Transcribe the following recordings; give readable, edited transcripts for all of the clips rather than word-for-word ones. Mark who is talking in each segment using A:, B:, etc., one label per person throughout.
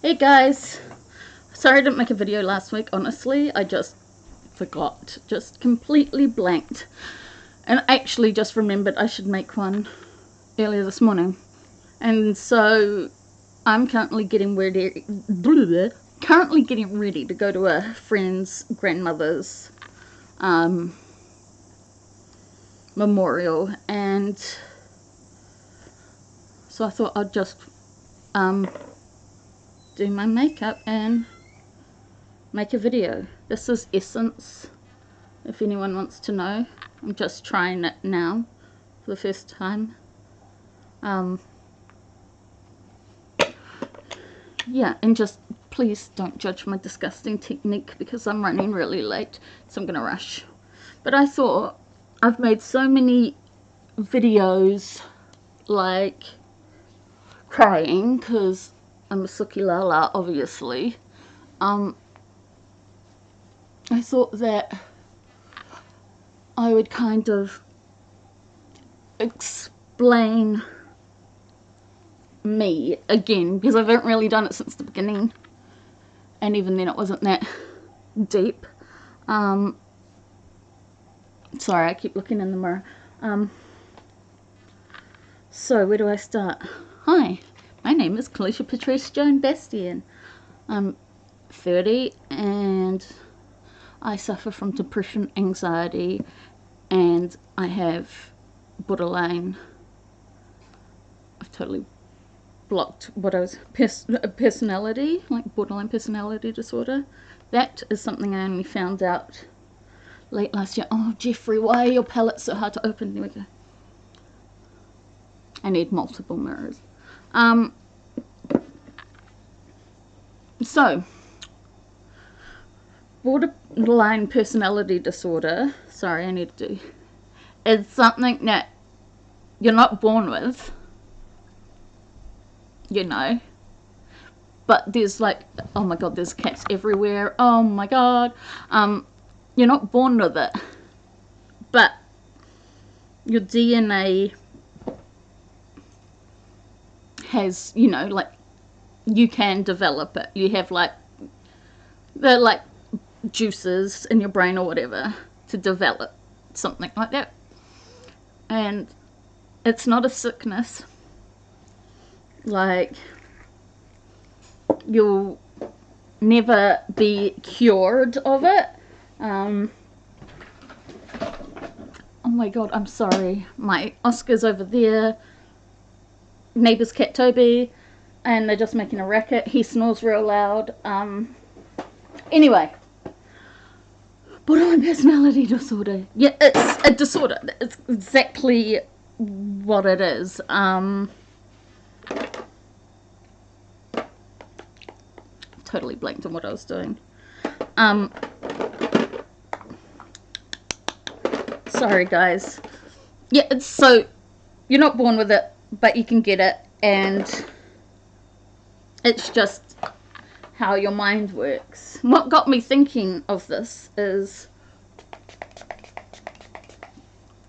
A: Hey guys, sorry I didn't make a video last week. Honestly, I just forgot, just completely blanked, and actually just remembered I should make one earlier this morning. And so I'm currently getting ready to go to a friend's grandmother's memorial, and so I thought I'd just do my makeup and make a video. This is Essence, if anyone wants to know. I'm just trying it now for the first time. Yeah, and just please don't judge my disgusting technique because I'm running really late, so I'm gonna rush. But I thought, I've made so many videos like crying because I'm a suki lala, obviously. I thought that I would kind of explain me again, because I haven't really done it since the beginning, and even then it wasn't that deep. Sorry, I keep looking in the mirror. So where do I start? Hi, my name is Kalisha Patrice Joan Bastian. I'm 30 and I suffer from depression, anxiety, and I have borderline. I've totally blocked what I was personality, like borderline personality disorder. That is something I only found out late last year. Oh, Jeffrey, why are your palettes so hard to open? There we go. I need multiple mirrors. So, borderline personality disorder, sorry, I need to do, is something that you're not born with, you know, but there's like, oh my god, there's cats everywhere, oh my god, you're not born with it, but your DNA has, you know, like, you can develop it. You have like the like juices in your brain or whatever to develop something like that, and it's not a sickness. Like, you'll never be cured of it. Oh my god, I'm sorry, my Oscar's over there, neighbour's cat Toby, and they're just making a racket. He snores real loud. Anyway, borderline personality disorder. Yeah, it's a disorder. It's exactly what it is. Totally blanked on what I was doing. Sorry guys. Yeah, it's so you're not born with it, but you can get it, and it's just how your mind works. What got me thinking of this is,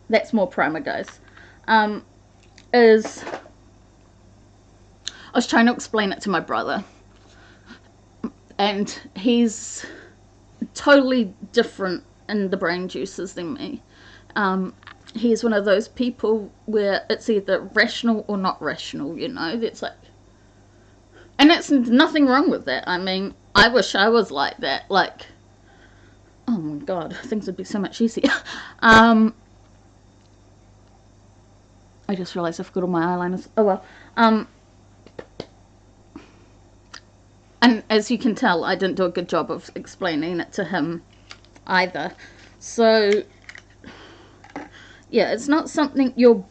A: that's more primer guys, is I was trying to explain it to my brother, and he's totally different in the brain juices than me. He's one of those people where it's either rational or not rational, you know. That's like, and it's nothing wrong with that. I mean, I wish I was like that. Like, oh my god, things would be so much easier. I just realised I forgot all my eyeliners. Oh well. And as you can tell, I didn't do a good job of explaining it to him either. So, yeah, it's not something you're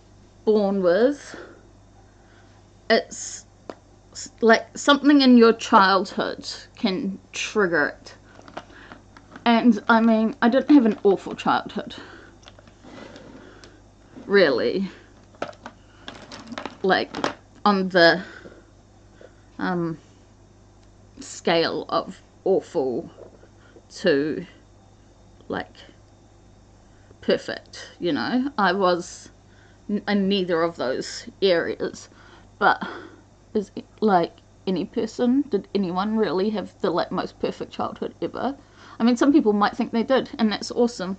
A: born with. It's like something in your childhood can trigger it. And I mean, I didn't have an awful childhood, really, like on the scale of awful to like perfect, you know. I was in neither of those areas, but is like any person. Did anyone really have the like most perfect childhood ever? I mean, some people might think they did, and that's awesome.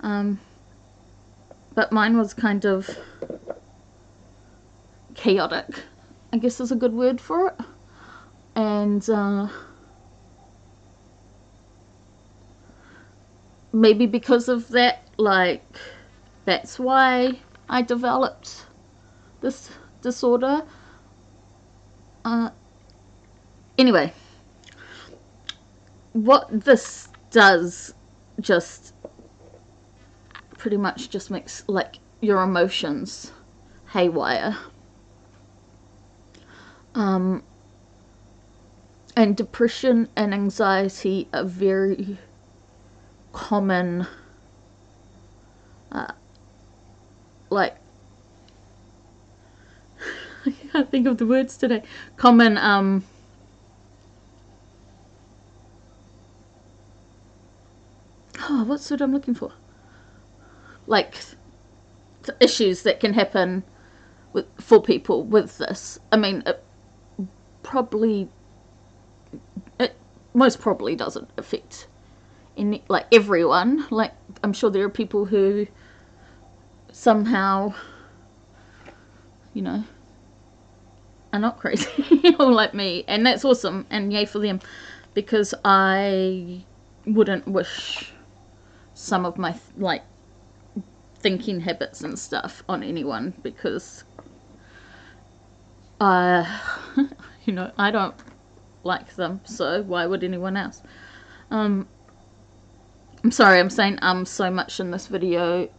A: But mine was kind of chaotic, I guess is a good word for it. And maybe because of that, like, that's why I developed this disorder. Anyway, what this does just pretty much just makes like your emotions haywire. And depression and anxiety are very common, like, I can't think of the words today, common, what's the word I'm looking for? Like, issues that can happen for people with this. I mean, it most probably doesn't affect like everyone. Like, I'm sure there are people who somehow, you know, are not crazy or like me, and that's awesome, and yay for them, because I wouldn't wish some of my like thinking habits and stuff on anyone, because you know, I don't like them, so why would anyone else? I'm sorry, I'm saying so much in this video,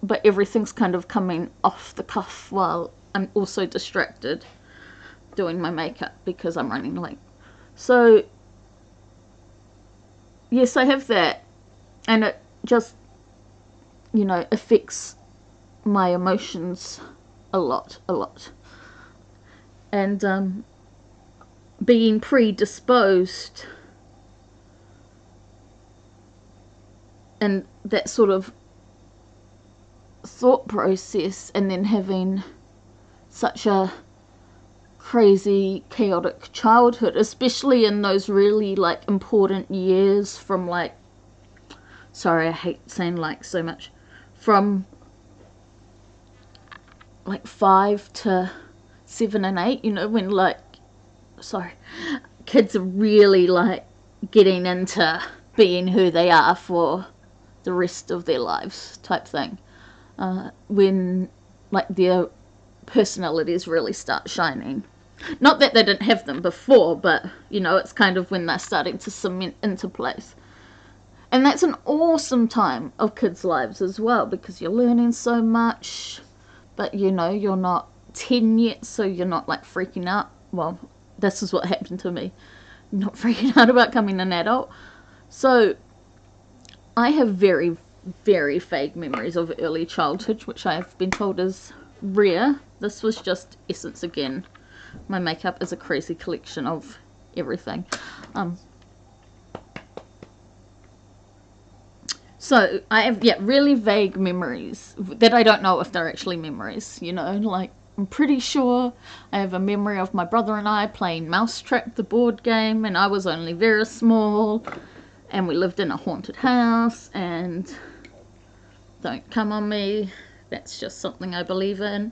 A: but everything's kind of coming off the cuff while I'm also distracted doing my makeup because I'm running late. So yes, I have that, and it just, you know, affects my emotions a lot. And being predisposed and that sort of thought process, and then having such a crazy chaotic childhood, especially in those really like important years from like, sorry, I hate saying like so much, from like 5 to 7 and 8, you know, when like, sorry, kids are really like getting into being who they are for the rest of their lives type thing, when like their personalities really start shining. Not that they didn't have them before, but you know, it's kind of when they're starting to cement into place. And that's an awesome time of kids' lives as well, because you're learning so much, but you know, you're not 10 yet, so you're not like freaking out. Well, this is what happened to me. Not freaking out about becoming an adult. So I have very, very vague memories of early childhood, which I have been told is rare. This was just essence again. My makeup is a crazy collection of everything. So I have, yeah, really vague memories that I don't know if they're actually memories, you know, like I'm pretty sure I have a memory of my brother and I playing Mousetrap, the board game, and I was only very small, and we lived in a haunted house, and don't come on me, that's just something I believe in.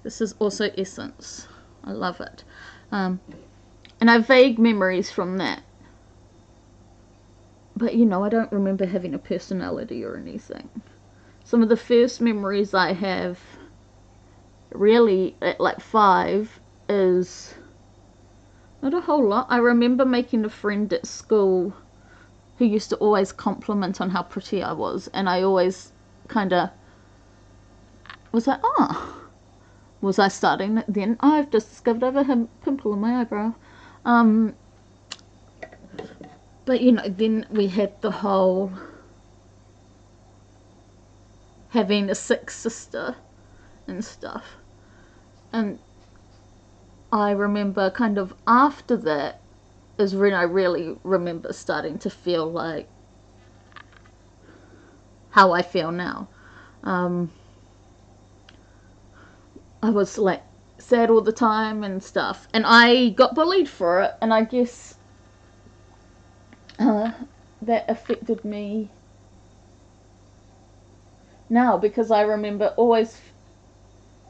A: This is also essence. I love it. And I have vague memories from that. But, you know, I don't remember having a personality or anything. Some of the first memories I have, really, at like 5, is not a whole lot. I remember making a friend at school who used to always compliment on how pretty I was. And I always kind of was like, oh, was I starting it then? Oh, I've just discovered I have a pimple on my eyebrow. But, you know, then we had the whole having a sick sister and stuff. And I remember kind of after that is when I really remember starting to feel like how I feel now. I was like sad all the time and stuff. And I got bullied for it, and I guess that affected me now, because I remember always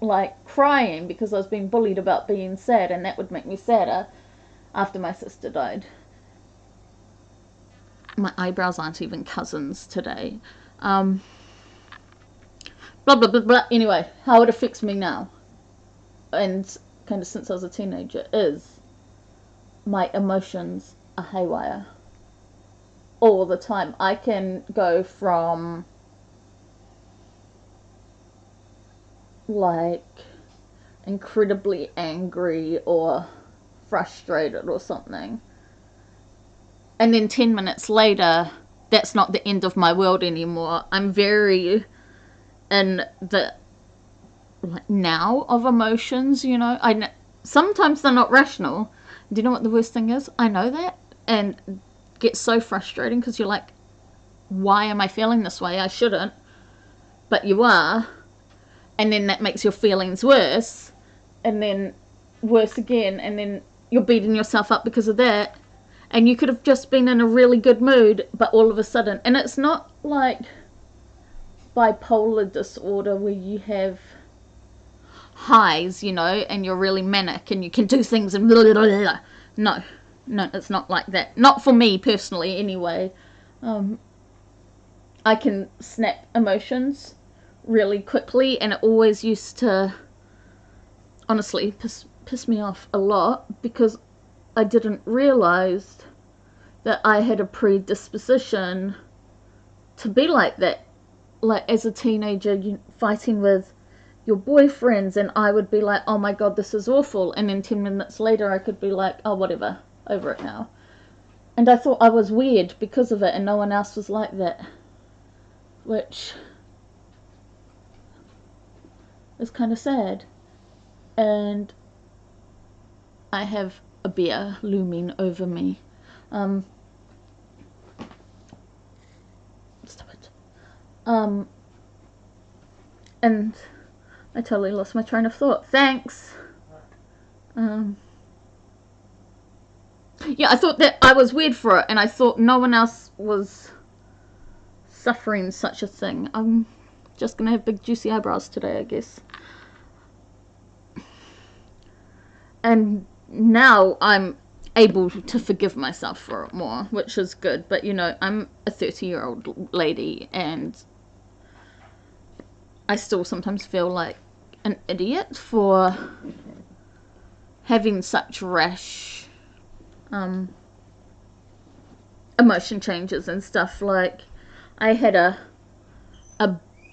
A: like crying because I was being bullied about being sad, and that would make me sadder after my sister died. My eyebrows aren't even cousins today. Blah blah blah blah. Anyway, how it affects me now, and kind of since I was a teenager, is my emotions are haywire all the time. I can go from like incredibly angry or frustrated or something, and then 10 minutes later that's not the end of my world anymore. I'm very in the like now of emotions, you know. Sometimes they're not rational. Do you know what the worst thing is? I know that, and it gets so frustrating because you're like, why am I feeling this way? I shouldn't, but you are. And then that makes your feelings worse, and then worse again, and then you're beating yourself up because of that. And you could have just been in a really good mood, but all of a sudden, and it's not like bipolar disorder where you have highs, you know, and you're really manic and you can do things and blah, blah, blah, blah. No, it's not like that. Not for me personally, anyway. I can snap emotions really quickly, and it always used to honestly piss me off a lot, because I didn't realize that I had a predisposition to be like that. Like as a teenager, you fighting with your boyfriends, and I would be like, oh my god, this is awful, and then 10 minutes later I could be like, oh whatever, over it now. And I thought I was weird because of it, and no one else was like that, which is kind of sad. And I have a bear looming over me. Stop it. And I totally lost my train of thought. Thanks. Yeah, I thought that I was weird for it, and I thought no one else was suffering such a thing. I'm just gonna have big juicy eyebrows today, I guess. And now I'm able to forgive myself for it more, which is good. But you know, I'm a 30-year-old lady, and I still sometimes feel like an idiot for having such rash emotion changes and stuff. Like I had a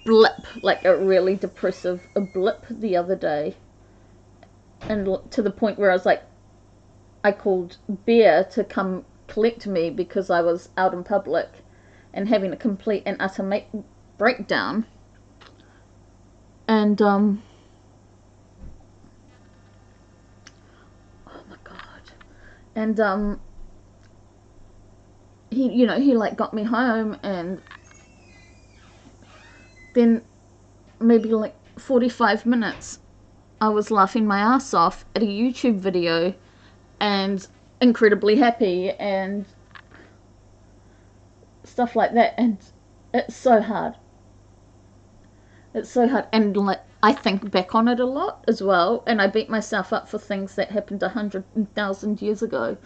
A: blip, like a really depressive blip the other day, and to the point where I was like, I called Bear to come collect me because I was out in public and having a complete and utter breakdown. And oh my god. And he like got me home, and then maybe like 45 minutes I was laughing my ass off at a YouTube video and incredibly happy and stuff like that. And it's so hard. It's so hard. And like, I think back on it a lot as well, and I beat myself up for things that happened 100,000 years ago.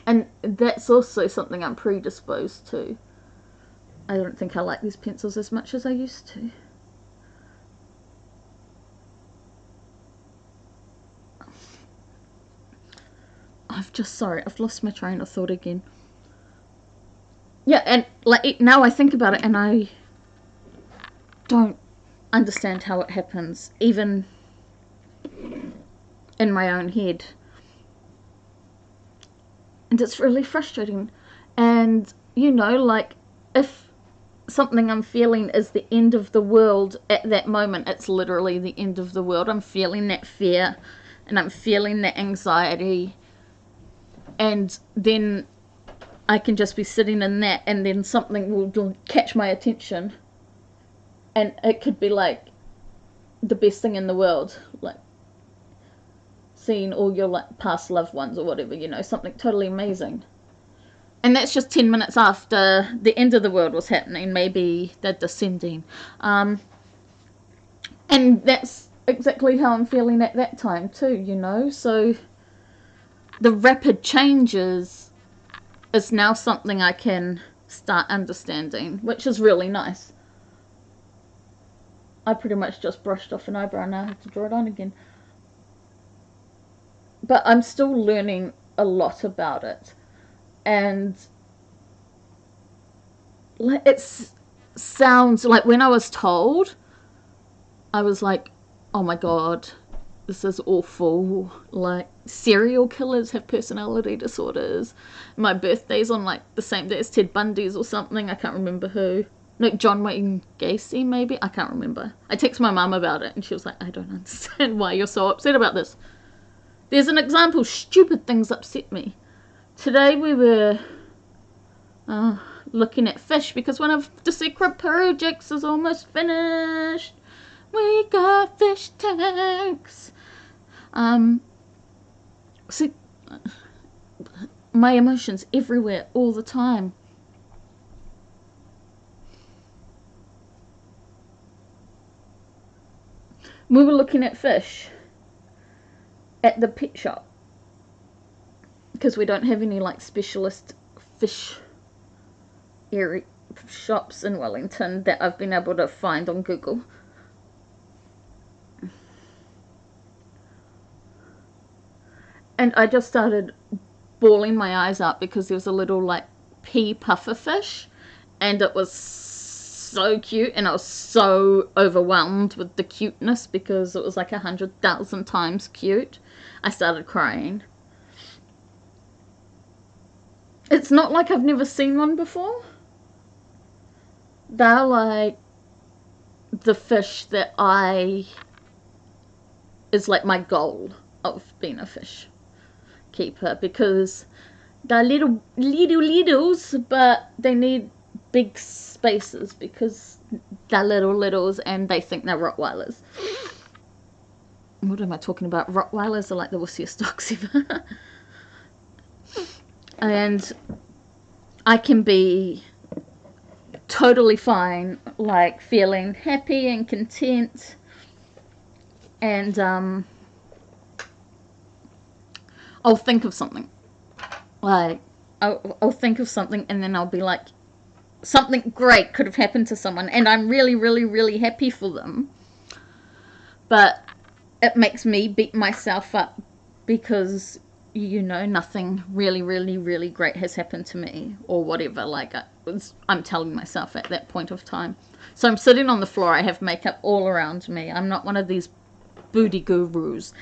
A: And that's also something I'm predisposed to. I don't think I like these pencils as much as I used to. I've lost my train of thought again. Yeah, and like now I think about it and I don't understand how it happens, even in my own head. And it's really frustrating. And you know, like if something I'm feeling is the end of the world at that moment, it's literally the end of the world. I'm feeling that fear and I'm feeling that anxiety, and then I can just be sitting in that, and then something will catch my attention, and it could be like the best thing in the world. Like seeing all your like past loved ones or whatever, you know, something totally amazing. And that's just 10 minutes after the end of the world was happening, maybe they're descending. And that's exactly how I'm feeling at that time too, you know. So the rapid changes is now something I can start understanding, which is really nice. I pretty much just brushed off an eyebrow, now I have to draw it on again. But I'm still learning a lot about it. And it sounds like, when I was told, I was like, oh my god, this is awful. Like, serial killers have personality disorders. My birthday's on like the same day as Ted Bundy's or something. I can't remember who. No, John Wayne Gacy, maybe? I can't remember. I texted my mum about it and she was like, I don't understand why you're so upset about this. There's an example. Stupid things upset me. Today we were looking at fish because one of the secret projects is almost finished. We got fish tanks. See, my emotions everywhere all the time. We were looking at fish at the pet shop because we don't have any like specialist fish area shops in Wellington that I've been able to find on Google. And I just started bawling my eyes out because there was a little like pea puffer fish and it was so cute, and I was so overwhelmed with the cuteness because it was like 100,000 times cute. I started crying. It's not like I've never seen one before. They're like the fish that is like my goal of being a fish keeper, because they're littles, but they need big spaces because they're littles and they think they're Rottweilers. What am I talking about? Rottweilers are like the wussiest dogs ever. And I can be totally fine, like feeling happy and content, and I'll think of something, like I'll think of something and then I'll be like, something great could have happened to someone and I'm really, really, really happy for them, but it makes me beat myself up because, you know, nothing really, really, really great has happened to me or whatever. Like I'm telling myself at that point of time. So I'm sitting on the floor. I have makeup all around me. I'm not one of these booty gurus.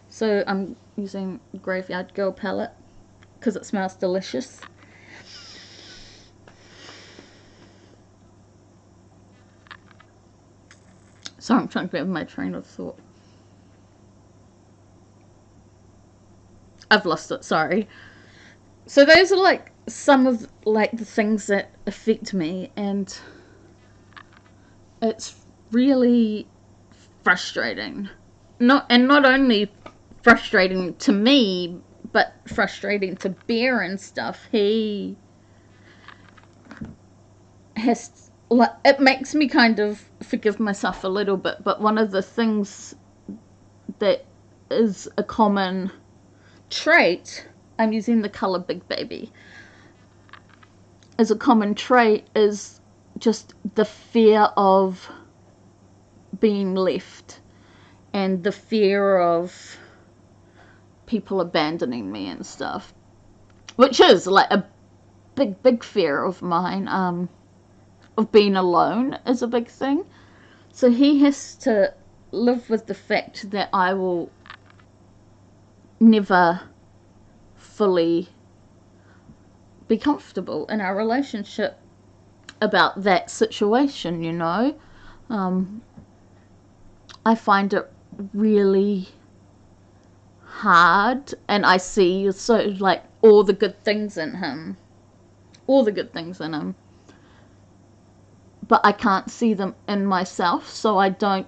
A: So I'm using Graveyard Girl palette because it smells delicious. Sorry, I'm trying to grab my train of thought. I've lost it, sorry. So those are like some of like the things that affect me, and it's really frustrating. Not only frustrating to me, but frustrating to Bear and stuff. He has, like, it makes me kind of forgive myself a little bit, but one of the things that is a common trait, I'm using the colour Big Baby, as a common trait is just the fear of being left and the fear of people abandoning me and stuff, which is like a big fear of mine. Of being alone is a big thing. So he has to live with the fact that I will never fully be comfortable in our relationship about that situation, you know. I find it really hard, and I see so like all the good things in him, but I can't see them in myself, so I don't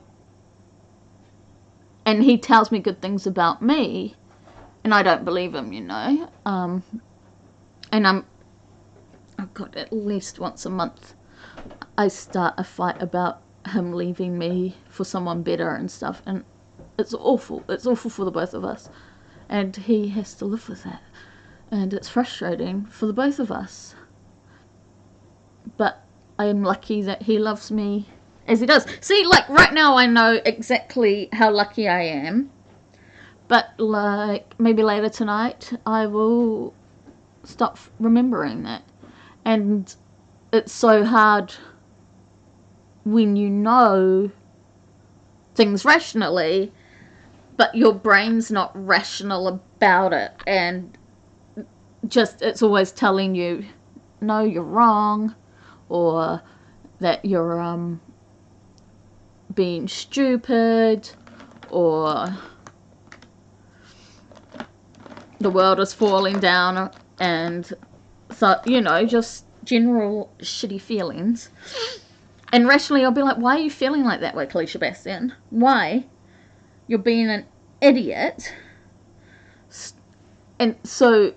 A: and he tells me good things about me, and I don't believe him, you know. And I've got at least once a month I start a fight about him leaving me for someone better and stuff, and it's awful. It's awful for the both of us, and he has to live with that, and it's frustrating for the both of us. But I am lucky that he loves me as he does. See, like right now I know exactly how lucky I am, but like maybe later tonight I will stop remembering that. And it's so hard when you know things rationally, but your brain's not rational about it, and just it's always telling you, no, you're wrong, or that you're being stupid, or the world is falling down, and so, you know, just general shitty feelings. And rationally I'll be like, why are you feeling like that way, Kalisha Bastian? Why? You're being an idiot. And so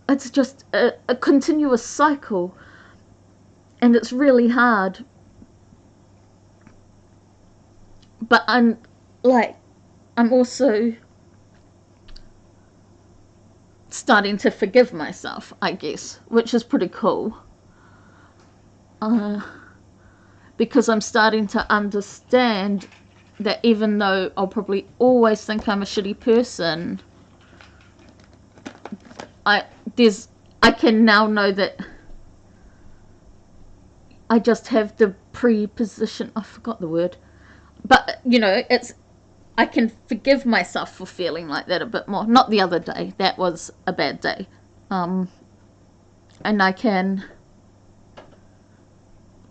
A: it's just a continuous cycle, and it's really hard. But I'm also starting to forgive myself, I guess, which is pretty cool. Because I'm starting to understand that even though I'll probably always think I'm a shitty person, I can now know that I just have the preposition, I forgot the word, but you know, I can forgive myself for feeling like that a bit more. Not the other day, that was a bad day. And I can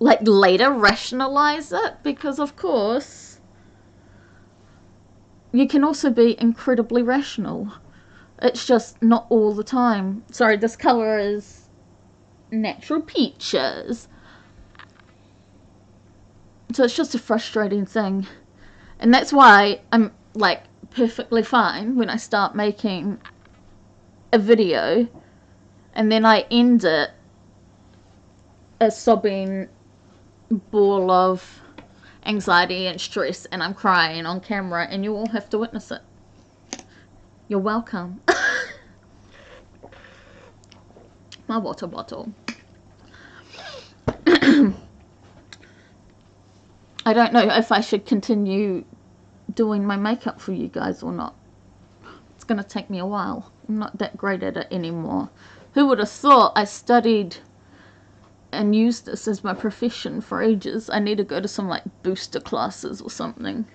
A: like later rationalize it, because of course you can also be incredibly rational. It's just not all the time. Sorry, this colour is Natural Peaches. So it's just a frustrating thing. And that's why I'm like perfectly fine when I start making a video and then I end it a sobbing ball of anxiety and stress, and I'm crying on camera, and you all have to witness it. You're welcome. My water bottle. I don't know if I should continue doing my makeup for you guys or not. It's going to take me a while. I'm not that great at it anymore. Who would have thought? I studied and used this as my profession for ages. I need to go to some like booster classes or something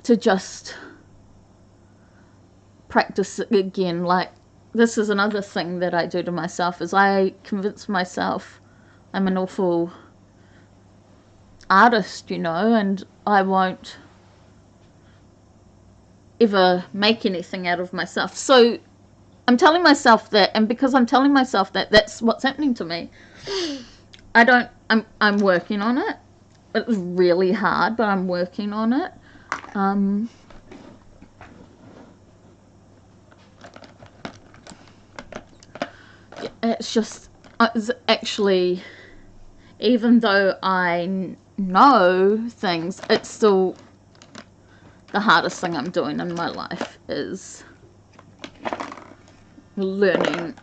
A: to just practice it again. Like, this is another thing that I do to myself, is I convince myself I'm an awful artist, you know, and I won't ever make anything out of myself. So I'm telling myself that, and because I'm telling myself that, that's what's happening to me. I'm working on it. It's really hard, but I'm working on it. It's just, it's actually, even though I know things, it's still the hardest thing I'm doing in my life, is learning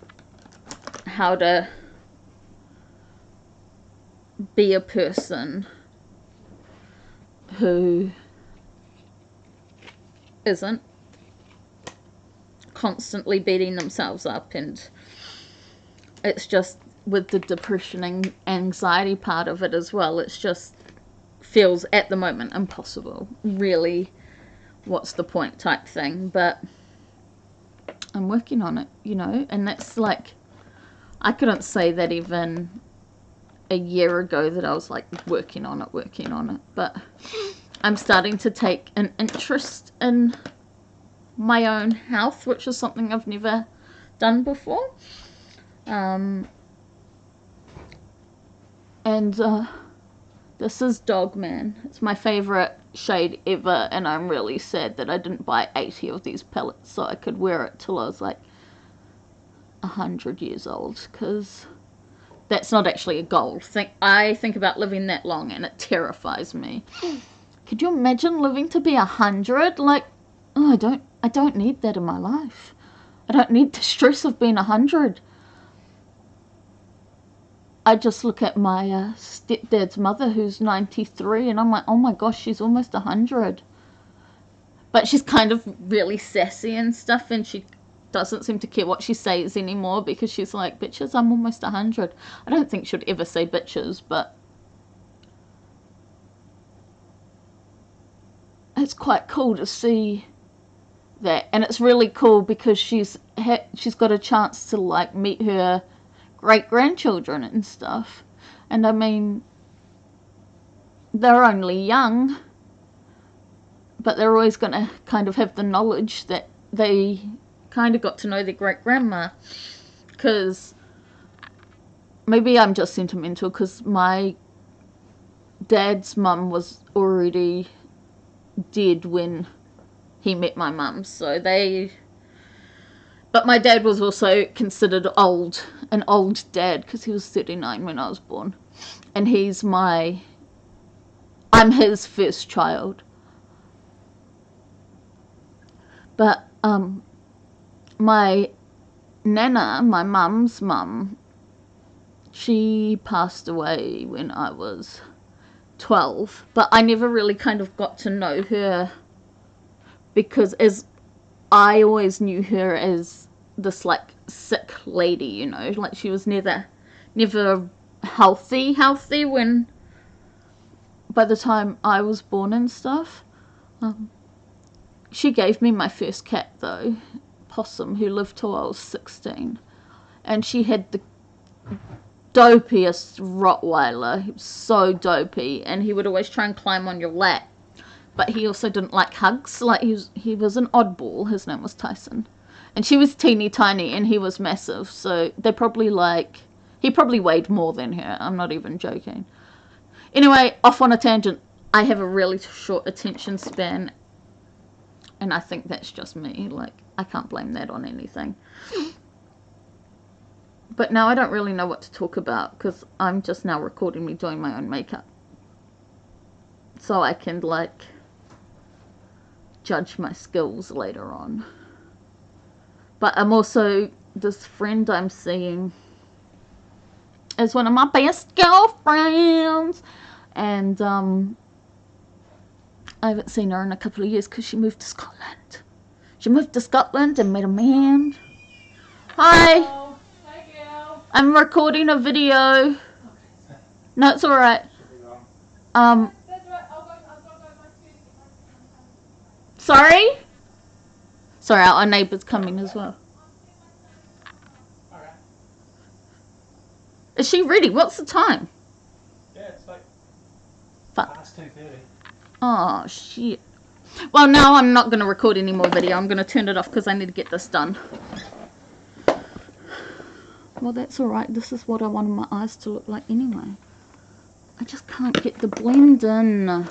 A: how to be a person who isn't constantly beating themselves up. And it's just with the depression and anxiety part of it as well, it's just feels at the moment impossible. Really, what's the point type thing. But I'm working on it, you know, and that's like, I couldn't say that even a year ago that I was like working on it, but I'm starting to take an interest in my own health, which is something I've never done before. And this is Dogman. It's my favorite shade ever, and I'm really sad that I didn't buy 80 of these palettes so I could wear it till I was like 100 years old, because that's not actually a goal. I think about living that long and it terrifies me. Could you imagine living to be 100? Like, oh, I don't need that in my life. I don't need the stress of being 100. I just look at my stepdad's mother, who's 93, and I'm like, oh my gosh, she's almost 100. But she's kind of really sassy and stuff, and she doesn't seem to care what she says anymore, because she's like, bitches, I'm almost 100. I don't think she'd ever say bitches, but it's quite cool to see that. And it's really cool because she's got a chance to like meet her great-grandchildren and stuff. And I mean, they're only young, but they're always going to kind of have the knowledge that they kind of got to know their great-grandma. Because maybe I'm just sentimental, because my dad's mum was already dead when he met my mum, so but my dad was also considered an old dad, because he was 39 when I was born, and I'm his first child. But my nana, my mum's mum, she passed away when I was 12, but I never really kind of got to know her, because as I always knew her as this like sick lady, you know, like she was never healthy when, by the time I was born and stuff. She gave me my first cat though, Possum, who lived till I was 16, and she had the dopiest Rottweiler. He was so dopey, and he would always try and climb on your lap, but he also didn't like hugs. Like he was an oddball. His name was Tyson, and she was teeny tiny and he was massive, so he probably weighed more than her. I'm not even joking. Anyway, off on a tangent. I have a really short attention span, and I think that's just me. Like, I can't blame that on anything. But now I don't really know what to talk about, because I'm just now recording me doing my own makeup, so I can like judge my skills later on. But I'm also, this friend I'm seeing is one of my best girlfriends, and I haven't seen her in a couple of years because she moved to Scotland. She moved to Scotland and met a man. Hi.
B: Hello. Hi, Gail.
A: I'm recording a video. No, it's alright.
B: That's right. I'll go
A: Sorry? Sorry, our neighbour's coming as well.
B: Alright.
A: Is she ready? What's the time?
B: Yeah, it's like
A: Fuck.
B: past 2:30.
A: Oh, shit. Well, now I'm not going to record any more video. I'm going to turn it off because I need to get this done. Well, that's alright. This is what I wanted my eyes to look like anyway. I just can't get the blend in.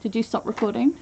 A: Did you stop recording?